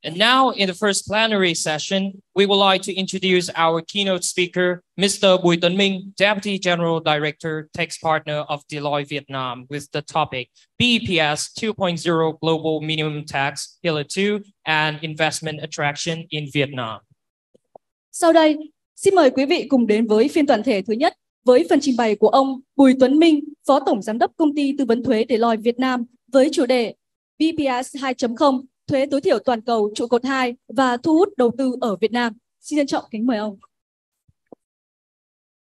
And now, in the first plenary session, we would like to introduce our keynote speaker, Mr. Tuan Minh, Deputy General Director, Tax Partner of Deloitte Vietnam, with the topic BEPS 2.0 Global Minimum Tax, Pillar 2, and Investment Attraction in Vietnam. Sau đây, xin mời quý vị cùng đến với phiên toàn thể thứ nhất với phần trình bày của ông Bùi Tuấn Minh, Phó Tổng Giám đốc Công ty Tư vấn Thuế Deloitte Việt Nam với chủ đề BEPS 2.0, thuế tối thiểu toàn cầu trụ cột 2 và thu hút đầu tư ở Việt Nam. Xin trân trọng kính mời ông.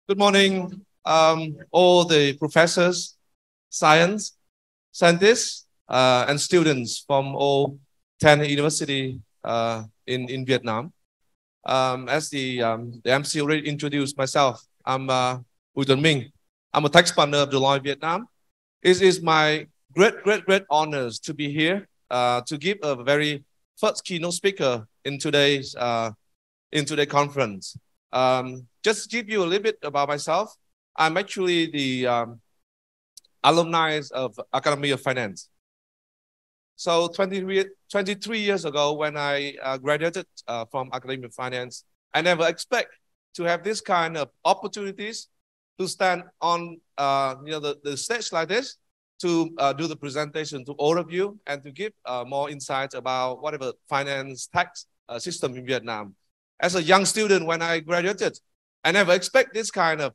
Good morning, all the professors, scientists, and students from all 10 universities in Vietnam. As the MC already introduced myself, I'm Bùi Tuấn Minh. I'm a tax partner of Deloitte Vietnam. It is my great honors to be here to give a very first keynote speaker in today's conference. Just to give you a little bit about myself, I'm actually the alumni of Academy of Finance. So 23 years ago, when I graduated from Academy of Finance, I never expect to have this kind of opportunities to stand on the stage like this, to do the presentation to all of you and to give more insights about whatever finance tax system in Vietnam. As a young student, when I graduated, I never expect this kind of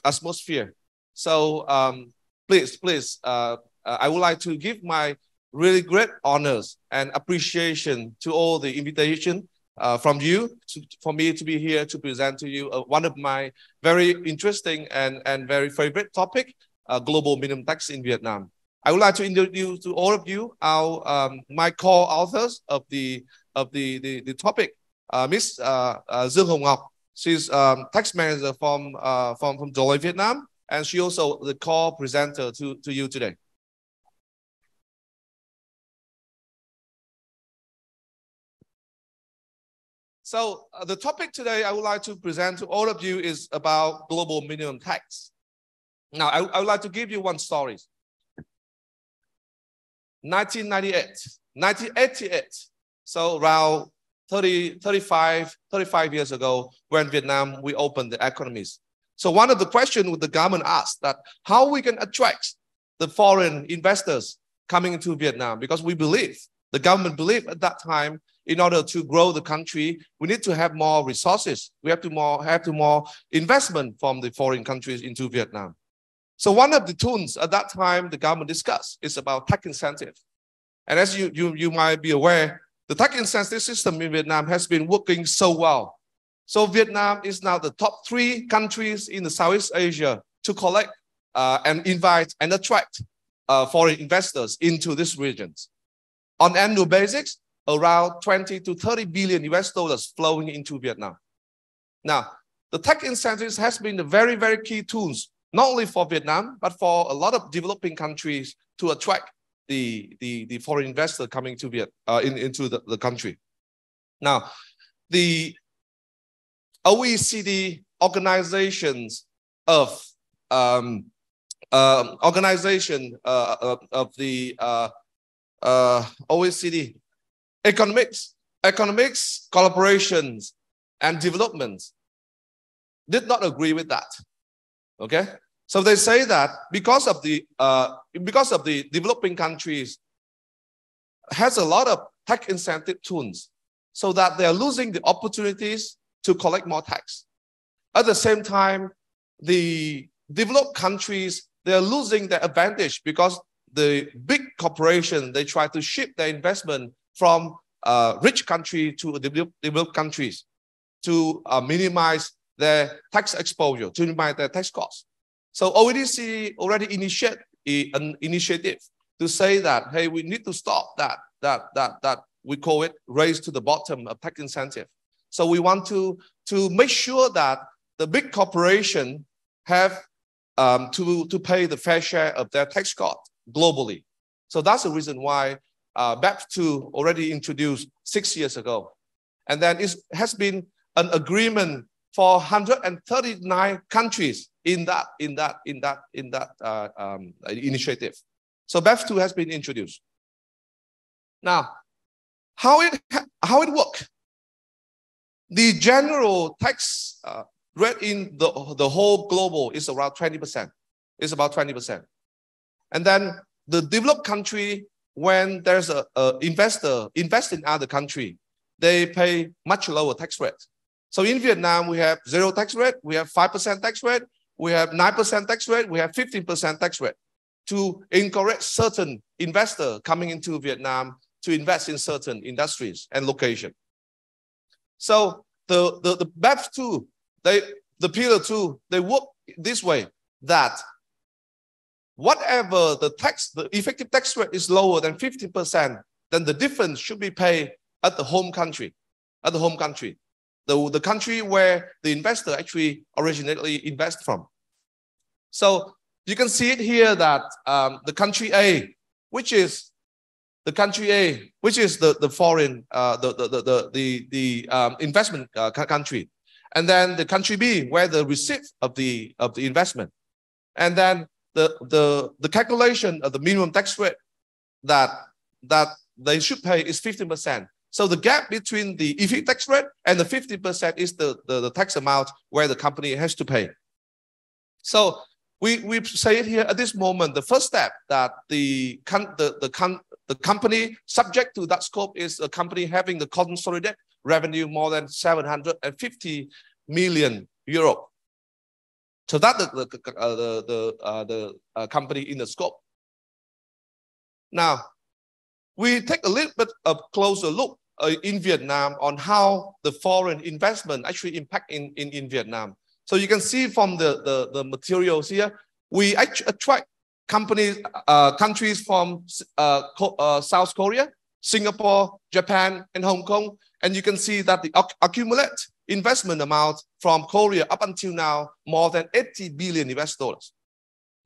atmosphere. So please, I would like to give my really great honors and appreciation to all the invitation from you for me to be here to present to you one of my very interesting and very favorite topic, global minimum tax in Vietnam. I would like to introduce to all of you our my co-authors of the topic, Miss Dương Hồng Ngọc. She's tax manager from Deloitte Vietnam, and she also the co-presenter to you today. So the topic today I would like to present to all of you is about global minimum tax. Now, I would like to give you one story. 1988, so around 35 years ago, when Vietnam, we opened the economies. So one of the questions the government asked that how we can attract the foreign investors coming into Vietnam, because the government believed at that time, in order to grow the country, we need to have more resources. We have to more investment from the foreign countries into Vietnam. So one of the tools at that time the government discussed is about tax incentive. And as you might be aware, the tax incentive system in Vietnam has been working so well. So Vietnam is now the top 3 countries in the Southeast Asia to collect and invite and attract foreign investors into these regions. On annual basis, around 20 to 30 billion US dollars flowing into Vietnam. Now, the tax incentives has been the very, very key tools, not only for Vietnam, but for a lot of developing countries to attract the foreign investor coming to into the country. Now, the OECD organizations of the OECD economics, collaborations, and development did not agree with that. Okay, so they say that because of the developing countries has a lot of tax incentive tools, so that they are losing the opportunities to collect more tax. At the same time, the developed countries, they are losing their advantage because the big corporation, they try to shift their investment from rich country to developed countries to minimize their tax exposure, to minimize their tax costs. So OECD already initiated an initiative to say that, hey, we need to stop that we call it race to the bottom of tax incentive. So we want to make sure that the big corporation have to pay the fair share of their tax cost globally. So that's the reason why BEPS 2 already introduced 6 years ago. And then it has been an agreement for 139 countries in that initiative. So BEPS 2 has been introduced. Now, how it works. The general tax rate in the whole global is around 20%. It's about 20%. And then the developed country, when there's a investor invest in other country, they pay much lower tax rate. So in Vietnam, we have 0 tax rate, we have 5% tax rate, we have 9% tax rate, we have 15% tax rate to encourage certain investor coming into Vietnam to invest in certain industries and location. So the BEPS 2, the Pillar 2, they work this way, that whatever the effective tax rate is lower than 50%, then the difference should be paid at the home country, the country where the investor actually originally invest from. So you can see it here that the country A, which is the foreign, investment country, and then the country B, where the receipt of the investment, and then the calculation of the minimum tax rate that they should pay is 15%. So the gap between the effective tax rate and the 50% is the tax amount where the company has to pay. So we say it here at this moment, the first step that the company subject to that scope is a company having the consolidated revenue more than 750 million euro. So that's the company in the scope. Now, we take a little bit of closer look in Vietnam on how the foreign investment actually impact in Vietnam. So you can see from the materials here, we actually attract countries from South Korea, Singapore, Japan, and Hong Kong. And you can see that the accumulate investment amount from Korea up until now, more than 80 billion US dollars.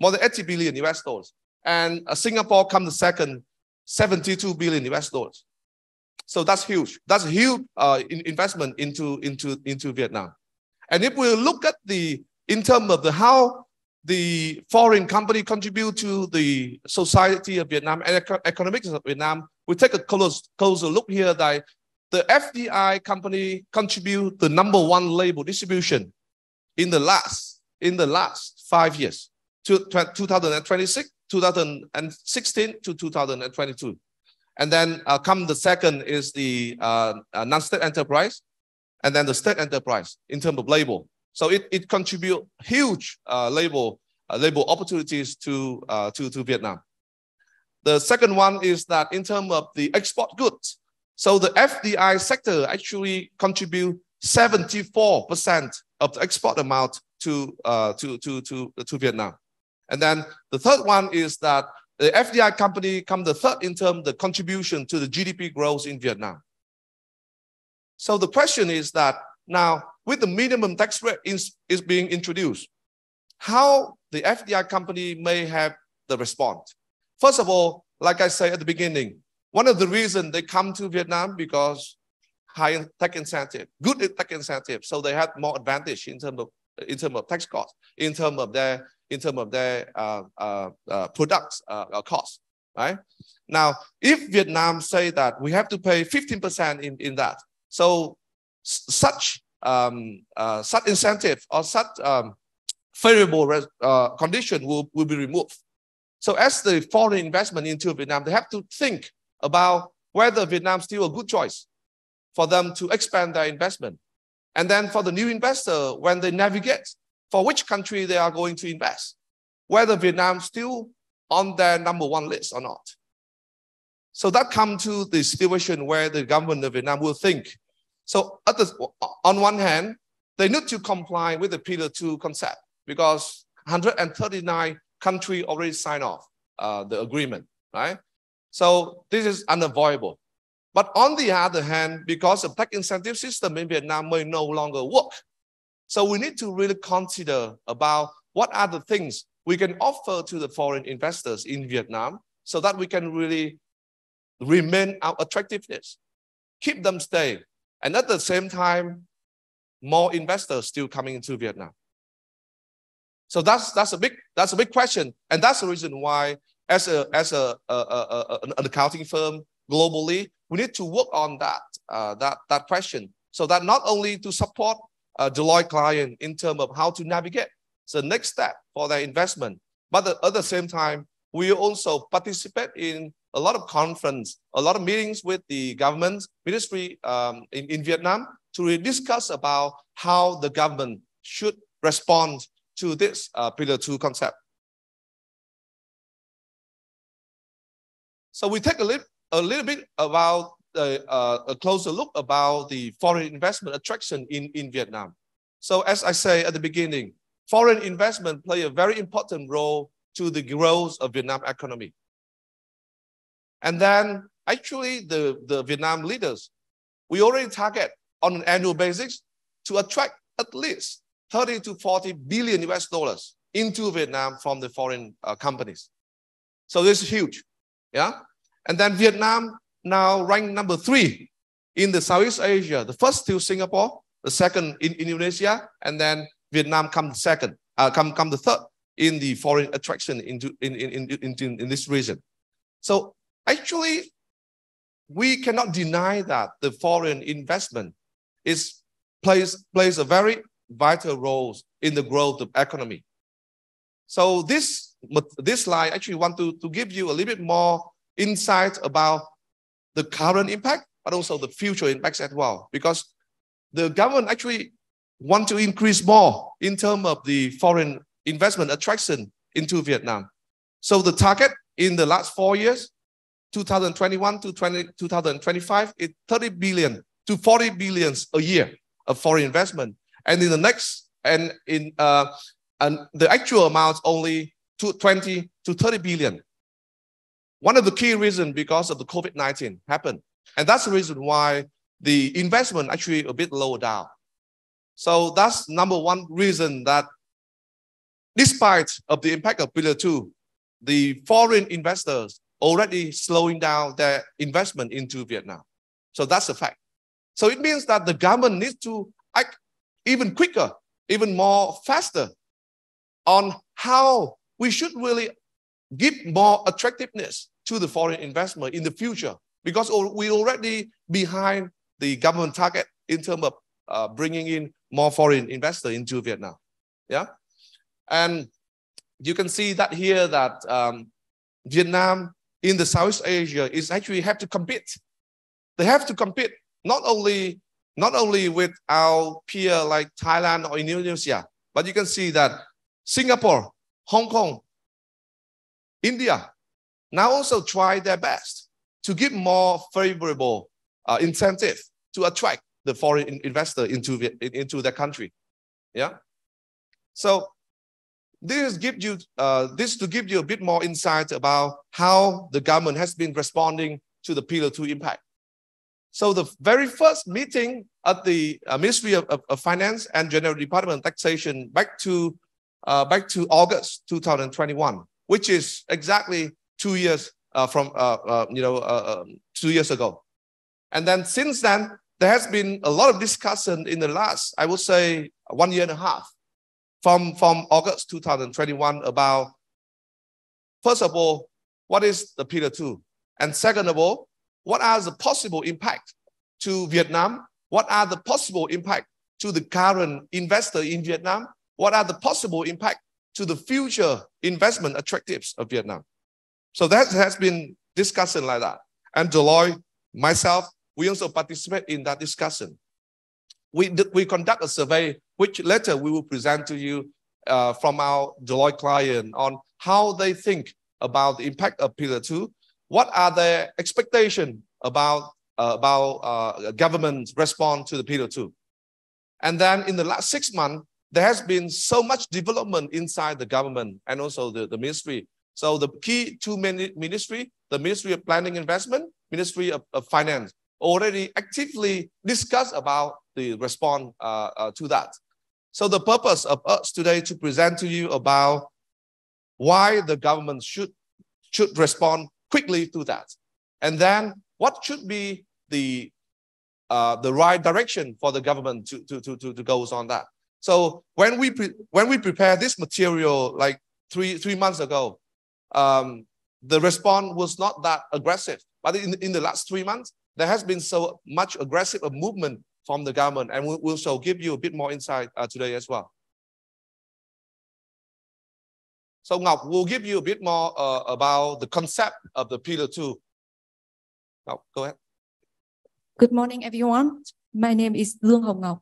More than 80 billion US dollars. And Singapore comes second, 72 billion US dollars. So that's huge. That's a huge investment into Vietnam. And if we look at in terms of how the foreign company contribute to the society of Vietnam and economics of Vietnam, we take a closer look here that the FDI company contribute the #1 label distribution in the last 5 years, 2026, 2016 to 2022. And then come the second is the non-state enterprise, and then the state enterprise in terms of label. So it contributes huge label opportunities to Vietnam. The second one is that in terms of the export goods, so the FDI sector actually contribute 74% of the export amount to Vietnam. And then the third one is that the FDI company come the third in terms of the contribution to the GDP growth in Vietnam. So the question is that now with the minimum tax rate is being introduced, how the FDI company may have the response. First of all, like I said at the beginning, one of the reasons they come to Vietnam because high tax incentive, good tax incentive, so they have more advantage in terms of tax cost, in terms of their products cost, right? Now, if Vietnam say that we have to pay 15% in that, so such incentive or such favorable condition will be removed. So as the foreign investment into Vietnam, they have to think about whether Vietnam is still a good choice for them to expand their investment. And then for the new investor, when they navigate for which country they are going to invest, whether Vietnam still on their #1 list or not. So that comes to the situation where the government of Vietnam will think. So on one hand, they need to comply with the Pillar 2 concept because 139 countries already signed off the agreement, right? So this is unavoidable. But on the other hand, because the tax incentive system in Vietnam may no longer work, so we need to really consider about what are the things we can offer to the foreign investors in Vietnam so that we can really remain our attractiveness, keep them staying, and at the same time, more investors still coming into Vietnam. So that's a big question, and that's the reason why, as an accounting firm globally, we need to work on that question, so that not only to support Deloitte client in terms of how to navigate the next step for their investment, but at the same time, we also participate in a lot of conference, a lot of meetings with the government ministry in Vietnam to really discuss about how the government should respond to this Pillar 2 concept. So we take a little bit about a closer look about the foreign investment attraction in Vietnam. So as I say at the beginning, foreign investment play a very important role to the growth of Vietnam economy. And then actually the Vietnam leaders, we already target on an annual basis to attract at least 30 to 40 billion US dollars into Vietnam from the foreign companies. So this is huge, yeah? And then Vietnam now ranked number 3 in the Southeast Asia, the first to Singapore, the second in Indonesia, and then Vietnam come the third in the foreign attraction in this region. So actually, we cannot deny that the foreign investment plays a very vital role in the growth of economy. So this slide actually want to give you a little bit more insight about the current impact, but also the future impacts as well, because the government actually want to increase more in terms of the foreign investment attraction into Vietnam. So the target in the last 4 years, 2021 to 2025, is 30 billion to 40 billion a year of foreign investment. And in the next, and the actual amount only 20 to 30 billion. One of the key reasons because of the COVID-19 happened. And that's the reason why the investment actually a bit lower down. So that's number one reason that despite of the impact of Pillar 2, the foreign investors already slowing down their investment into Vietnam. So that's a fact. So it means that the government needs to act even quicker, even more faster on how we should really give more attractiveness to the foreign investment in the future, because we already behind the government target in terms of bringing in more foreign investors into Vietnam. Yeah, and you can see that here that Vietnam in the Southeast Asia is actually have to compete. They have to compete not only with our peer like Thailand or Indonesia, but you can see that Singapore, Hong Kong, India now also try their best to give more favorable incentive to attract the foreign investor into their country. Yeah. So this gives you to give you a bit more insight about how the government has been responding to the Pillar 2 impact. So the very first meeting at the Ministry of Finance and General Department of Taxation back to August 2021, which is exactly 2 years from 2 years ago. And then since then, there has been a lot of discussion in the last, I would say, 1 year and a half from August 2021 about, first of all, what is the Pillar 2? And second of all, what are the possible impact to Vietnam? What are the possible impact to the current investor in Vietnam? What are the possible impact to the future investment attractives of Vietnam? So that has been discussion like that. And Deloitte, myself, we also participate in that discussion. We conduct a survey, which later we will present to you from our Deloitte client on how they think about the impact of Pillar 2. What are their expectations about government's response to the Pillar 2? And then in the last 6 months, there has been so much development inside the government and also the ministry. So the key two ministry, the Ministry of Planning and Investment, Ministry of Finance, already actively discuss about the response to that. So the purpose of us today to present to you about why the government should respond quickly to that, and then what should be the right direction for the government to go on that. So when we prepare this material like three months ago, the response was not that aggressive. But in the last 3 months, there has been so much aggressive a movement from the government, and we'll shall give you a bit more insight today as well. So Ngọc will give you a bit more about the concept of the Pillar 2. Ngọc, go ahead. Good morning, everyone. My name is Lương Hồng Ngọc.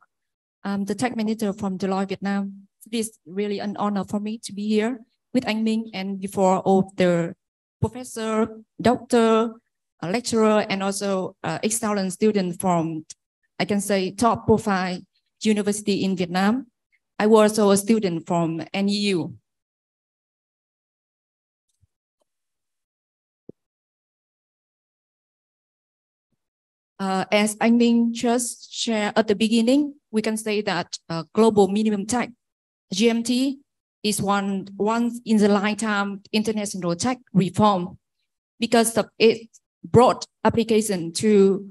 I'm the tech manager from Deloitte, Vietnam. It is really an honor for me to be here with anh Minh and before all the professor, doctor, lecturer, and also excellent student from, I can say, top profile university in Vietnam. I was also a student from NEU. As anh Minh just shared at the beginning, we can say that global minimum tax, GMT, is once in the lifetime international tax reform because of its broad application to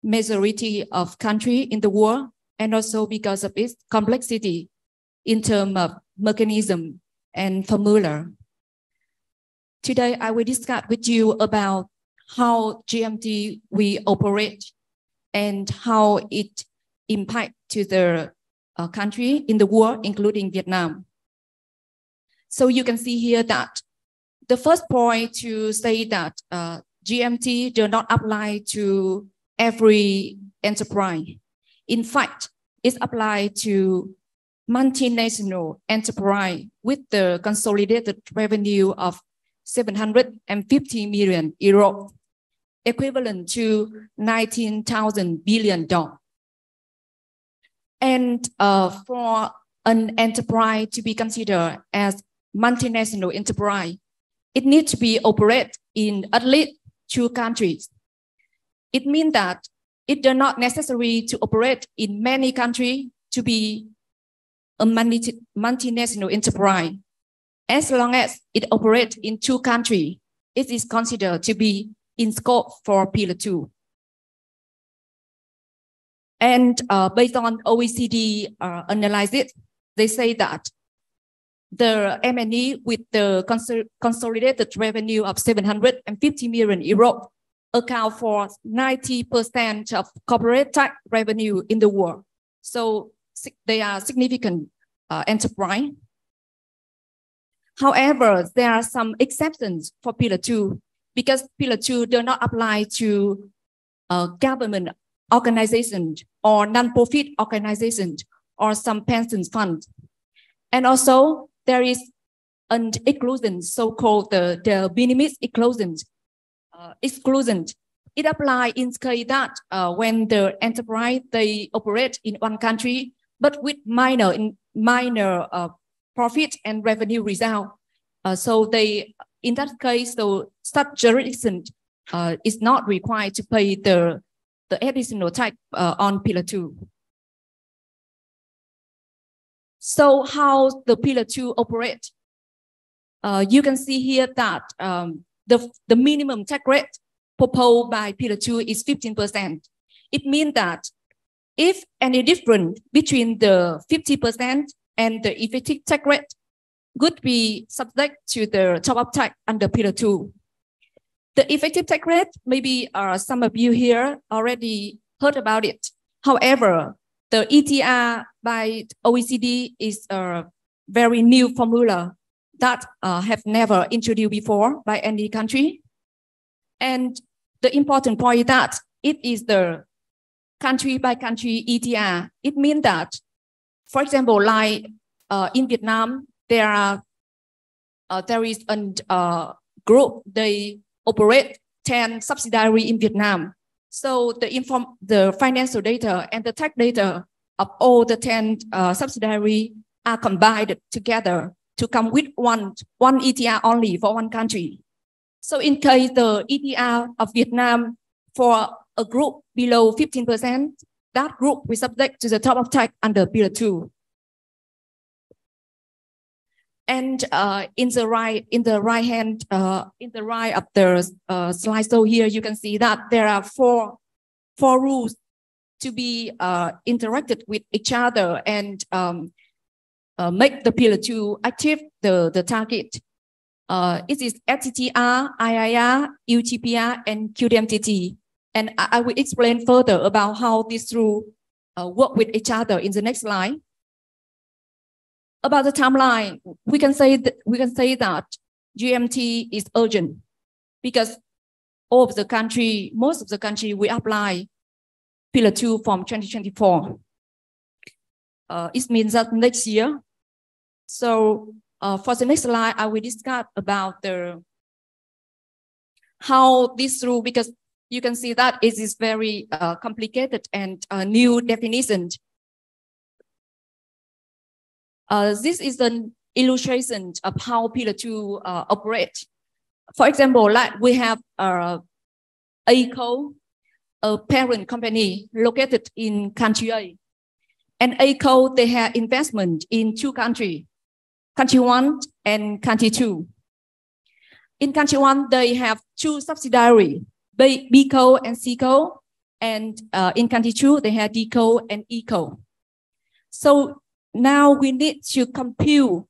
majority of countries in the world, and also because of its complexity in terms of mechanism and formula. Today, I will discuss with you about how GMT we operate and how it impact to the country in the world, including Vietnam. So you can see here that the first point to say that GMT do not apply to every enterprise. In fact, it's applied to multinational enterprise with the consolidated revenue of 750 million euro, equivalent to $19,000 billion. And for an enterprise to be considered as multinational enterprise, it needs to be operate in at least 2 countries. It means that it does not necessary to operate in many countries to be a multinational enterprise. As long as it operates in 2 countries, it is considered to be in scope for Pillar 2. And based on OECD analysis, they say that the M&E with the consolidated revenue of 750 million euro account for 90% of corporate tax revenue in the world. So they are significant enterprise. However, there are some exceptions for Pillar 2 because Pillar 2 does not apply to government organizations or non-profit organizations or some pension funds. And also there is an exclusion, so-called the minimis exclusion. It applies in case that when the enterprise, they operate in one country, but with minor profit and revenue result. So they, in that case, so such jurisdiction is not required to pay the additional tax on Pillar 2. So how the Pillar 2 operate? You can see here that the minimum tax rate proposed by Pillar 2 is 15%. It means that if any difference between the 50% and the effective tax rate would be subject to the top-up tax under Pillar 2. The effective tax rate, maybe some of you here already heard about it. However, the ETR by OECD is a very new formula that have never introduced before by any country. And the important point is that it is the country by country ETR. It means that, for example, like in Vietnam, there is a group, they operate 10 subsidiaries in Vietnam. So the financial data and the tax data of all the 10 subsidiaries are combined together to come with one ETR only for one country. So in case the ETR of Vietnam for a group below 15%, that group will subject to the top of tax under Pillar 2. And in the right of the slide, so here you can see that there are four rules to be interacted with each other and make the Pillar 2 achieve the target. It is FTTR, IIR, UTPR, and QDMTT. And I will explain further about how these rules work with each other in the next slide. About the timeline, we can say that GMT is urgent because all of the country, most of the country, we apply Pillar 2 from 2024. It means that next year. So for the next slide, I will discuss about how this rule, because you can see that it is very complicated and new definition. This is an illustration of how Pillar 2 operates. For example, like we have ACO, a parent company located in country A. And ACO, they have investment in two countries, country 1 and country 2. In country 1, they have two subsidiaries, BCO and CCO. And in country 2, they have DCO and ECO. So now we need to compute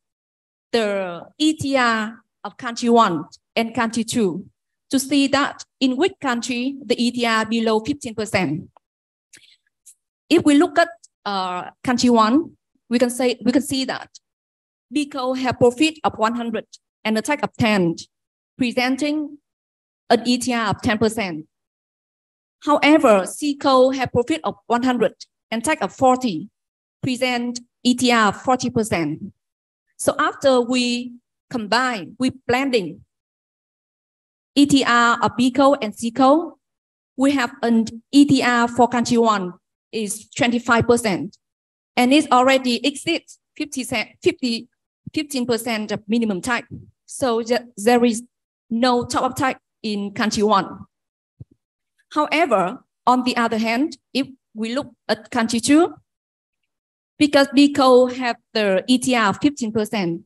the ETR of country 1 and country 2 to see that in which country the ETR below 15%. If we look at country 1, we can see that BCO have profit of 100 and a tax of 10, presenting an ETR of 10%. However, CCO have profit of 100 and tax of 40, present ETR of 40%. So after we combine, we blending ETR of BCO and CCO, we have an ETR for country 1 is 25%, and it already exceeds 15% of minimum tax. So there is no top-up tax in country 1. However, on the other hand, if we look at country 2, because BCO have the ETR of 15%,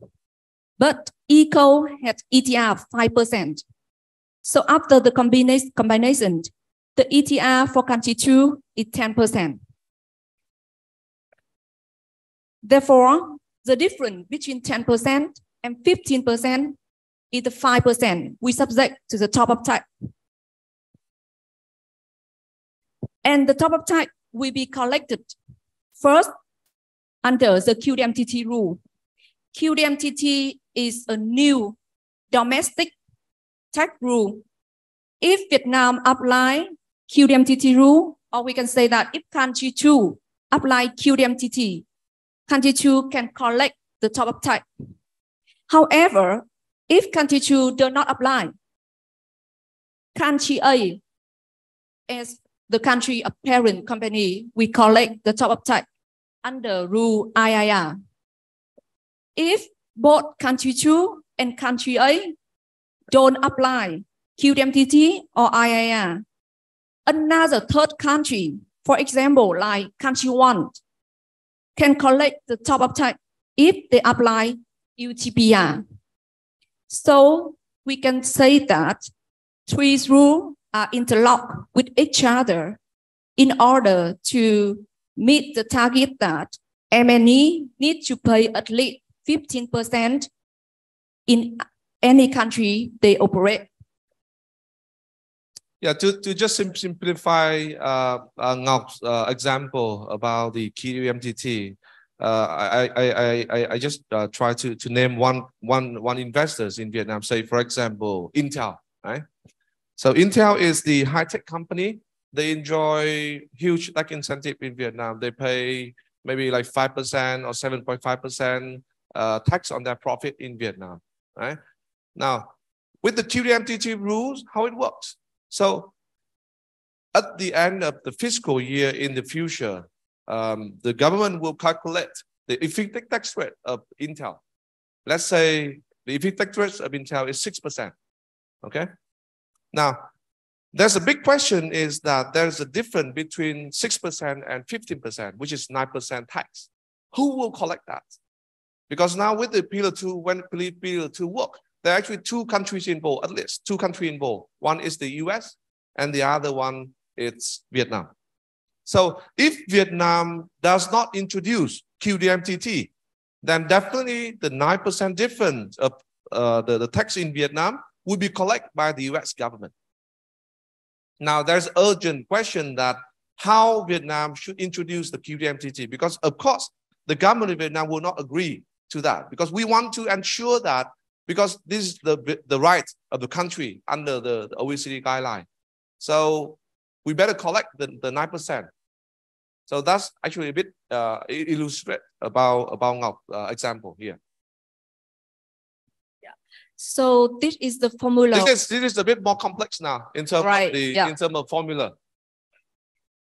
but ECO has ETR of 5%. So after the combination, the ETR for country 2 is 10%. Therefore, the difference between 10% and 15% is the 5% we subject to the top-up tax. And the top-up tax will be collected first under the QDMTT rule. QDMTT is a new domestic tax rule. If Vietnam apply QDMTT rule, or we can say that if country 2 apply QDMTT, country 2 can collect the top-up tax. However, if country 2 does not apply, country A, as the country of parent company, we collect the top-up tax under rule IIR. If both country 2 and country A don't apply QDMTT or IIR, another third country, for example, like country 1, can collect the top-up tax if they apply UTPR. So we can say that three rules are interlocked with each other in order to meet the target that MNE need to pay at least 15% in any country they operate. Yeah, to just simplify Ngok's example about the QDMTT, I just try to name one investors in Vietnam. Say, for example, Intel, right? So Intel is the high-tech company. They enjoy huge tax incentive in Vietnam. They pay maybe like 5% or 7.5% tax on their profit in Vietnam, right? Now, with the QDMTT rules, how it works. So at the end of the fiscal year in the future, the government will calculate the effective tax rate of Intel. Let's say the effective tax rate of Intel is 6%, okay? Now, there's a big question is that there's a difference between 6% and 15%, which is 9% tax. Who will collect that? Because now with the Pillar 2, when Pillar 2 work, there are actually two countries involved, at least two countries involved. One is the US and the other one is Vietnam. So if Vietnam does not introduce QDMTT, then definitely the 9% difference of the tax in Vietnam will be collected by the US government. Now there's urgent question that how Vietnam should introduce the QDMTT, because of course the government of Vietnam will not agree to that, because we want to ensure that, because this is the right of the country under the OECD guideline. So we better collect the 9%. So that's actually a bit illustrate about Ngọc example here. Yeah. So this is the formula. This is a bit more complex now in terms of in terms of formula.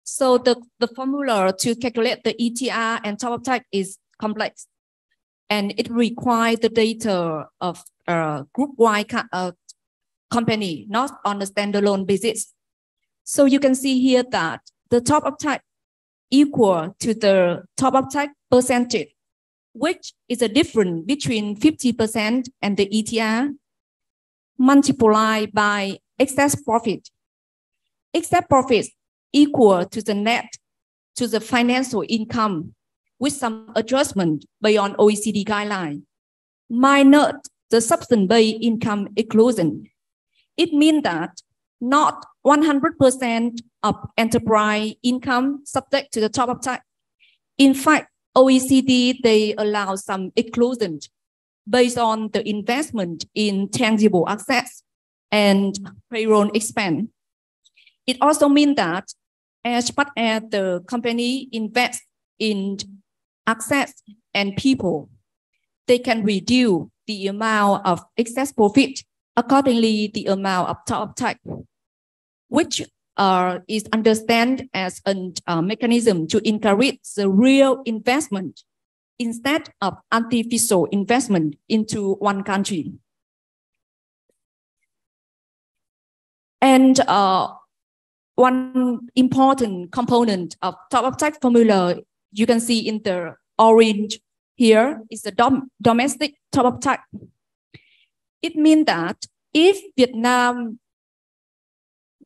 So the formula to calculate the ETR and top-up tax is complex, and it requires the data of a group-wide company, not on a standalone basis. So you can see here that the top-up tax equal to the top-up tax percentage, which is a difference between 50% and the ETR, multiplied by excess profit. Excess profit equal to the net to the financial income with some adjustment beyond OECD guideline, minus the substance-based income exclusion. It means that not 100% of enterprise income subject to the top-up tax. In fact, OECD, they allow some exclusion based on the investment in tangible assets and payroll expense. It also means that as much as the company invests in assets and people, they can reduce the amount of excess profit, accordingly the amount of top-up tax, which is understood as a mechanism to encourage the real investment instead of artificial investment into one country. And one important component of top-up tax formula you can see in the orange here is the domestic top-up tax. It means that if Vietnam,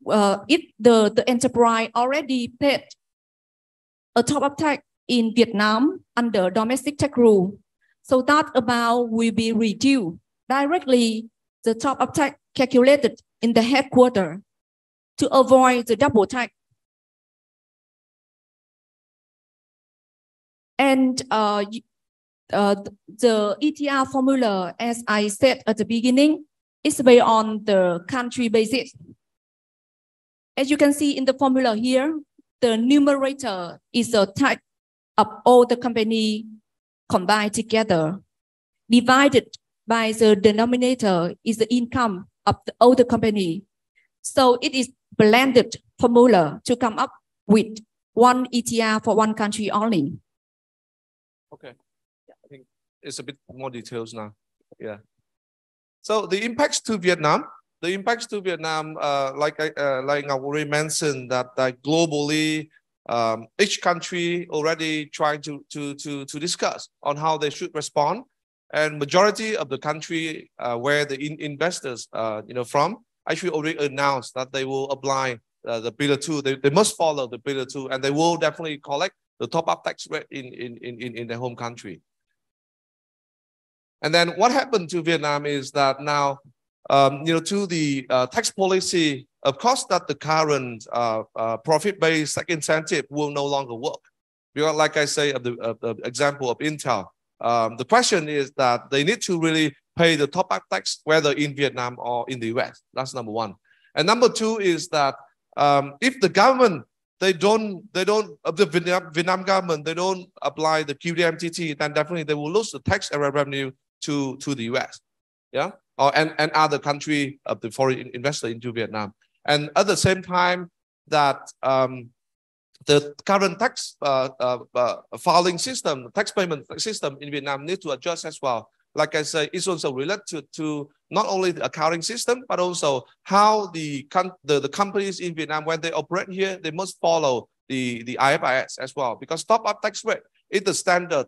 if the enterprise already paid a top-up tax in Vietnam under domestic tax rule, so that amount will be reduced directly the top-up tax calculated in the headquarters to avoid the double tax. And the ETR formula, as I said at the beginning, is based on the country basis. As you can see in the formula here, the numerator is the tax of all the company combined together, divided by the denominator is the income of the other company. So it is blended formula to come up with one ETR for one country only. Okay, I think it's a bit more details now. Yeah. So the impacts to Vietnam, like I already mentioned that globally, each country already trying to discuss on how they should respond, and majority of the country where the investors from actually already announced that they will apply the Pillar 2. They must follow the Pillar 2, and they will definitely collect the top-up tax rate in their home country. And then what happened to Vietnam is that now, to the tax policy, of course, that the current profit-based tax incentive will no longer work. Because, like I say, of the example of Intel, the question is that they need to really pay the top-up tax, whether in Vietnam or in the US. That's number one. And number two is that if the government, the Vietnam government, they don't apply the QDMTT, then definitely they will lose the tax revenue to the US, yeah, and other country of the foreign investor into Vietnam. And at the same time, that the current tax filing system, tax payment system in Vietnam needs to adjust as well. Like I say, it's also related to not only the accounting system, but also how the companies in Vietnam, when they operate here, they must follow the IFRS as well, because top-up tax rate is the standard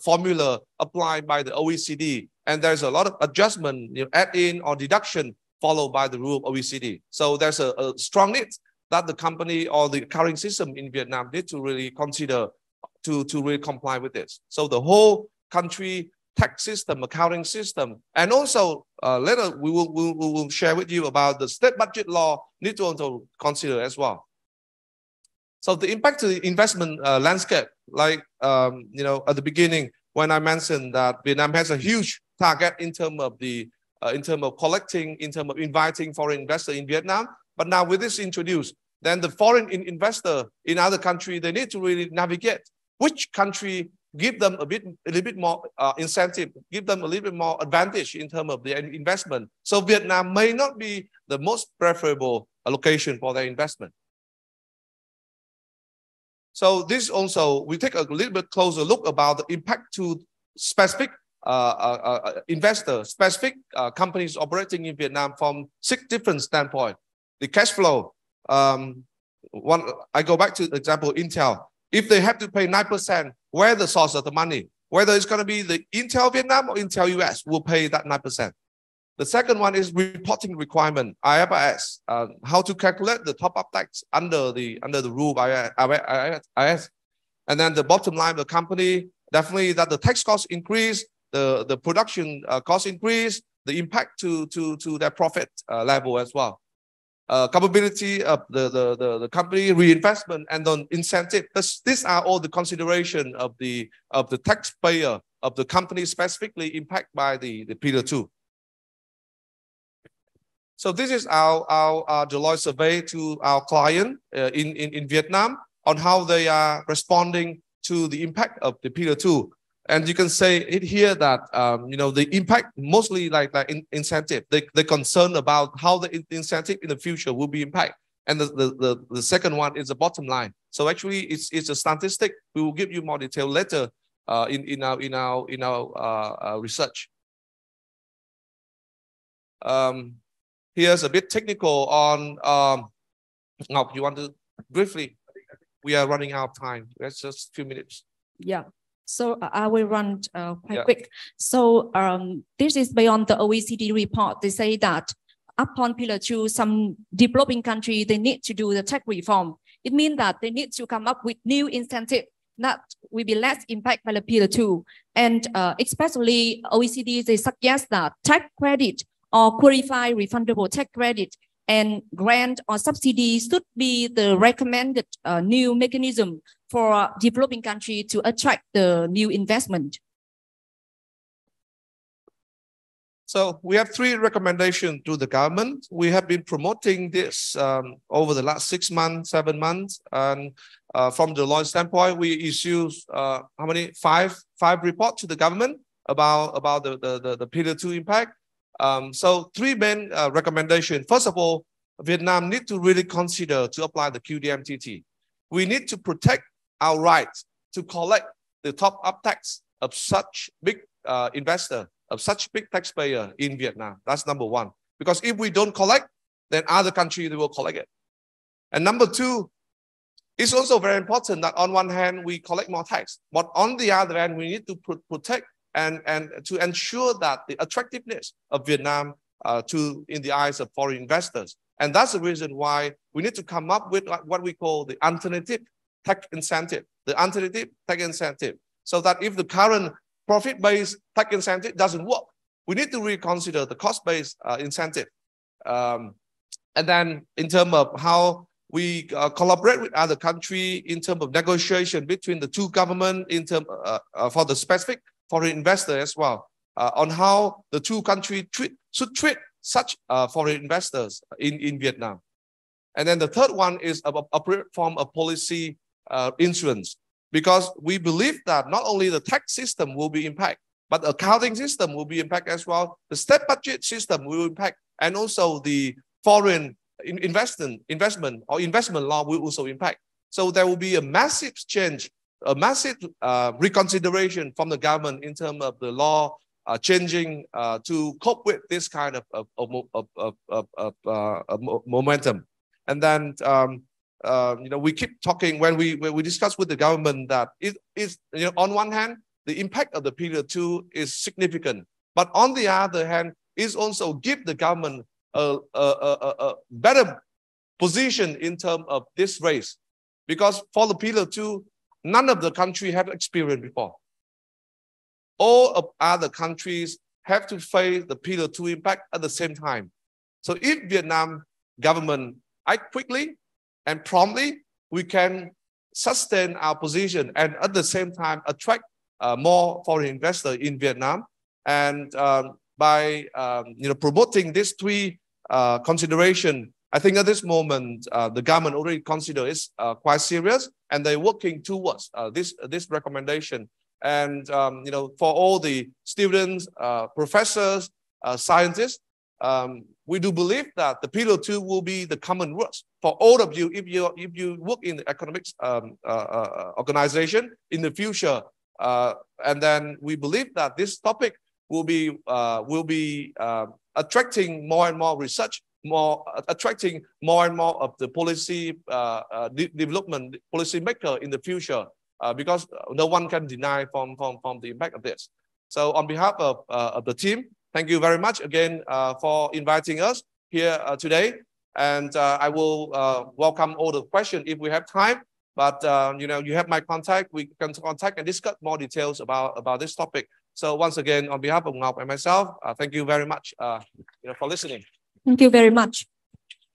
formula applied by the OECD, and there's a lot of adjustment, add-in or deduction followed by the rule of OECD. So there's a strong need that the company or the accounting system in Vietnam need to really consider to really comply with this. So the whole country tax system, accounting system, and also later we will share with you about the state budget law need to also consider as well. So the impact to the investment landscape, like at the beginning when I mentioned that Vietnam has a huge target in terms of the collecting, in terms of inviting foreign investors in Vietnam. But now with this introduced, then the foreign investor in other country, they need to really navigate which country give them a little bit more incentive, give them a little bit more advantage in terms of the investment. So Vietnam may not be the most preferable location for their investment. So this also, we take a little bit closer look about the impact to specific investors, specific companies operating in Vietnam from 6 different standpoints. The cash flow, I go back to the example Intel. If they have to pay 9%, where the source of the money, whether it's going to be the Intel Vietnam or Intel US will pay that 9%. The second one is reporting requirement, IFRS, how to calculate the top-up tax under the rule of IFRS. And then the bottom line of the company, definitely that the tax cost increase, the production cost increase, the impact to their profit level as well. Capability of the company, reinvestment, and then incentive. These are all the consideration of the taxpayer of the company specifically impacted by the Pillar 2. So this is our Deloitte survey to our client in Vietnam on how they are responding to the impact of the Pillar 2. And you can say it here that the impact mostly like incentive. They're concerned about how the incentive in the future will be impact. And the second one is the bottom line. So actually, it's a statistic. We will give you more detail later in our research. Here's a bit technical on Ngọc. You want to briefly? We are running out of time. That's just a few minutes. Yeah. So I will run quite quick. So this is based on the OECD report. They say that upon Pillar 2, some developing countries, they need to do the tax reform. It means that they need to come up with new incentive that will be less impact by the Pillar 2. And especially OECD, they suggest that tax credit or qualified refundable tax credit and grant or subsidy should be the recommended new mechanism for developing country to attract the new investment. So we have 3 recommendations to the government. We have been promoting this over the last 6 months, 7 months. And from the Deloitte standpoint, we issue how many? 5 reports to the government about the Pillar 2 impact. So 3 main recommendations. First of all, Vietnam need to really consider to apply the QDMTT. We need to protect our right to collect the top-up tax of such big investor, of such big taxpayer in Vietnam. That's number 1. Because if we don't collect, then other countries will collect it. And number 2, it's also very important that on one hand, we collect more tax, but on the other hand, we need to protect and to ensure that the attractiveness of Vietnam in the eyes of foreign investors. And that's the reason why we need to come up with what we call the alternative tax incentive, so that if the current profit-based tax incentive doesn't work, we need to reconsider the cost-based incentive. And then in terms of how we collaborate with other countries in terms of negotiation between the 2 governments in terms for the specific foreign investor as well, on how the 2 countries should treat such foreign investors in Vietnam. And then the third one is a form of policy insurance, because we believe that not only the tax system will be impacted, but the accounting system will be impacted as well. The state budget system will impact, and also the foreign investment law will also impact. So there will be a massive change, a massive reconsideration from the government in terms of the law changing to cope with this kind of momentum. And then we keep talking when we discuss with the government that it is, on one hand, the impact of the Pillar 2 is significant, but on the other hand, is also give the government a better position in terms of this race, because for the Pillar 2, none of the country have experienced before. all of other countries have to face the Pillar 2 impact at the same time. So if Vietnam government act quickly and promptly, we can sustain our position and at the same time attract more foreign investors in Vietnam. And by promoting these three considerations, I think at this moment the government already consider it quite serious, and they're working towards this recommendation. And for all the students, professors, scientists, we do believe that the Pillar 2 will be the common rules for all of you if you work in the economics organization in the future. And then we believe that this topic will be attracting more and more research, attracting more and more of the policy development policy maker in the future, because no one can deny from the impact of this. So on behalf of the team, thank you very much again for inviting us here today. And I will welcome all the questions if we have time. But you have my contact. We can contact and discuss more details about this topic. So once again, on behalf of Ngọc and myself, thank you very much for listening. Thank you very much.